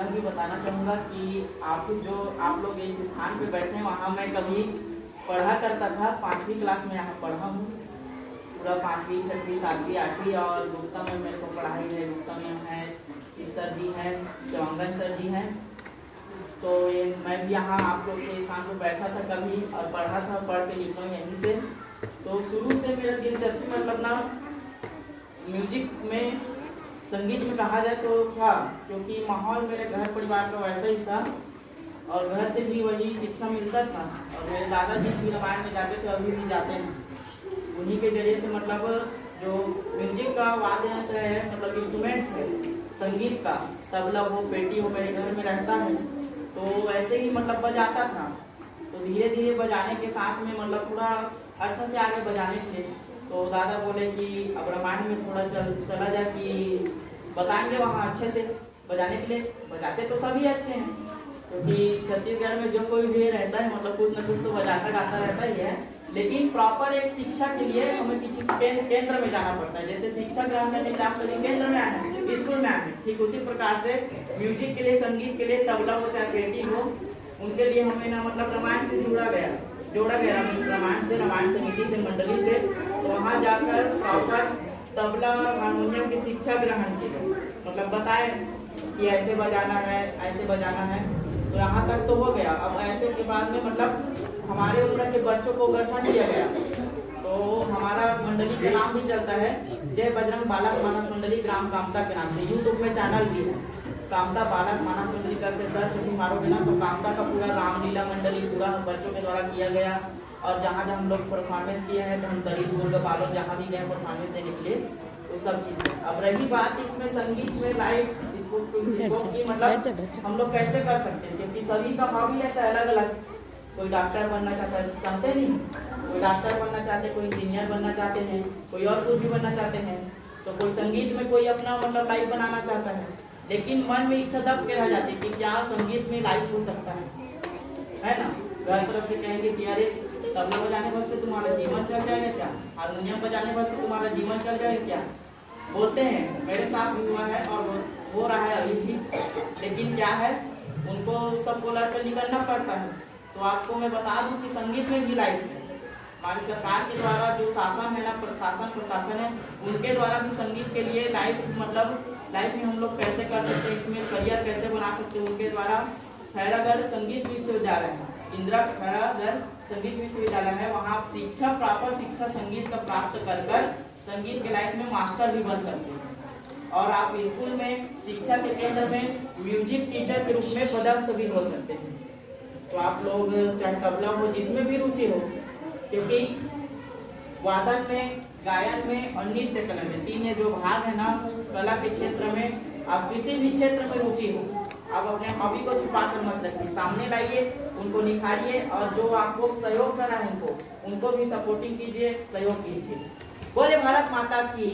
यह भी बताना चाहूँगा कि आप लोग इस स्थान पे बैठे हैं, वहाँ मैं कभी पढ़ा करता था। 5वीं क्लास में यहाँ पढ़ा हूँ, पूरा 5वीं 6वीं 7वीं 8वीं। और गुप्ता में मेरे को पढ़ाई है। गुप्ता में है सर जी हैं, शिवांगन सर जी हैं। तो ये मैं भी यहाँ आप लोग के स्थान पर बैठा था कभी और पढ़ा था, पढ़ के लिखा हूँ यहीं से। तो शुरू से मेरा दिलचस्पी मतलब ना म्यूजिक में, संगीत में कहा जाए तो था, क्योंकि माहौल मेरे घर परिवार का वैसा ही था और घर से भी वही शिक्षा मिलता था। और मेरे दादाजी भी रामायण में जाते थे, अभी भी जाते हैं। उन्हीं के जरिए से मतलब जो म्यूजिक का वाद्य यंत्र है, मतलब इंस्ट्रूमेंट्स है संगीत का, तबला हो, पेटी हो, मेरे घर में रहता है। तो वैसे ही मतलब बजाता था। तो धीरे धीरे बजाने के साथ में मतलब पूरा अच्छा से आगे बजाने के लिए तो दादा बोले कि अब रामायण में थोड़ा चला जाए, कि बताएंगे वहाँ अच्छे से बजाने के लिए। बजाते तो सभी अच्छे हैं, क्योंकि छत्तीसगढ़ में जो कोई भी रहता है मतलब कुछ न कुछ तो बजाता गाता रहता ही है। लेकिन प्रॉपर एक शिक्षा के लिए हमें किसी केंद्र में जाना पड़ता है। जैसे शिक्षा ग्रहण करने के लिए आप सभी केंद्र में आए हैं, स्कूल में आए हैं, ठीक उसी प्रकार से म्यूजिक के लिए, संगीत के लिए, तबला हो चाहे पेटी हो, उनके लिए हमें ना मतलब रामायण से जोड़ा गया रामायण से, रामायण समिति से, मंडली से। तो वहाँ जाकर प्रॉपर तबला हारमोनियम की शिक्षा ग्रहण की, मतलब बताए कि ऐसे बजाना है, ऐसे बजाना है। तो यहाँ तक तो हो गया। अब ऐसे के बाद में मतलब हमारे उम्र के बच्चों को गठन किया गया। तो हमारा मंडली का नाम भी चलता है जय बजरंग बालक मानस मंडली ग्राम कामता के नाम से। यूट्यूब में चैनल भी है, कामता बालक मानस मंडली करके सर्च भी मारोगे ना तो कामता का पूरा रामलीला मंडली पूरा बच्चों के द्वारा किया गया। और जहाँ जहाँ हम लोग परफॉर्मेंस किए हैं, तो हम दलित दुर्ग बालों जहाँ भी गए परफॉर्मेंस देने के लिए, तो सब चीज़। अब रही बात इसमें संगीत में लाइव इसको की मतलब हम लोग कैसे कर सकते हैं, क्योंकि सभी का हॉबी रहता है अलग अलग। कोई डॉक्टर बनना चाहते नहीं, कोई डॉक्टर बनना चाहते, कोई इंजीनियर बनना चाहते हैं, कोई और कुछ भी बनना चाहते हैं। तो कोई संगीत में कोई अपना मतलब लाइफ बनाना चाहता है, लेकिन मन में इच्छा दब के रह जाती है कि क्या संगीत में लाइफ हो सकता है ना। घर तरफ से कहेंगे कि अरे तबला बजाने भर से तुम्हारा जीवन चल जाएगा क्या, हारमोनियम बजाने भर से तुम्हारा जीवन चल जाएगा क्या, बोलते हैं। मेरे साथ भी हुआ है और हो रहा है अभी भी। लेकिन क्या है, उनको सबको लड़कर निकलना पड़ता है। तो आपको मैं बता दूं कि संगीत में भी लाइफ है। हमारी सरकार के द्वारा जो शासन है ना, प्रशासन है, उनके द्वारा भी संगीत के लिए लाइफ में हम लोग कैसे कर सकते हैं, इसमें करियर कैसे बना सकते हैं, उनके द्वारा खैरागढ़ संगीत विश्वविद्यालय है, इंदिरा खैरागढ़ संगीत विश्वविद्यालय है। वहाँ शिक्षा, प्रॉपर शिक्षा संगीत का प्राप्त कर संगीत के लाइफ में मास्टर भी बन सकते हैं। और आप स्कूल में शिक्षा के केंद्र में म्यूजिक टीचर के रूप में पदस्थ भी हो सकते हैं। तो आप लोग चाहे तबला हो, जिसमें भी रुचि हो, क्योंकि वादन में, गायन में और नृत्य कला में, तीन जो भाग है ना कला के क्षेत्र में, आप किसी भी क्षेत्र में रुचि हो, आप अपने हॉबी को छुपा कर मत रखिए, सामने लाइए, उनको निखारिए। और जो आपको सहयोग करा है उनको भी सपोर्टिंग कीजिए, सहयोग कीजिए। बोले भारत माता की।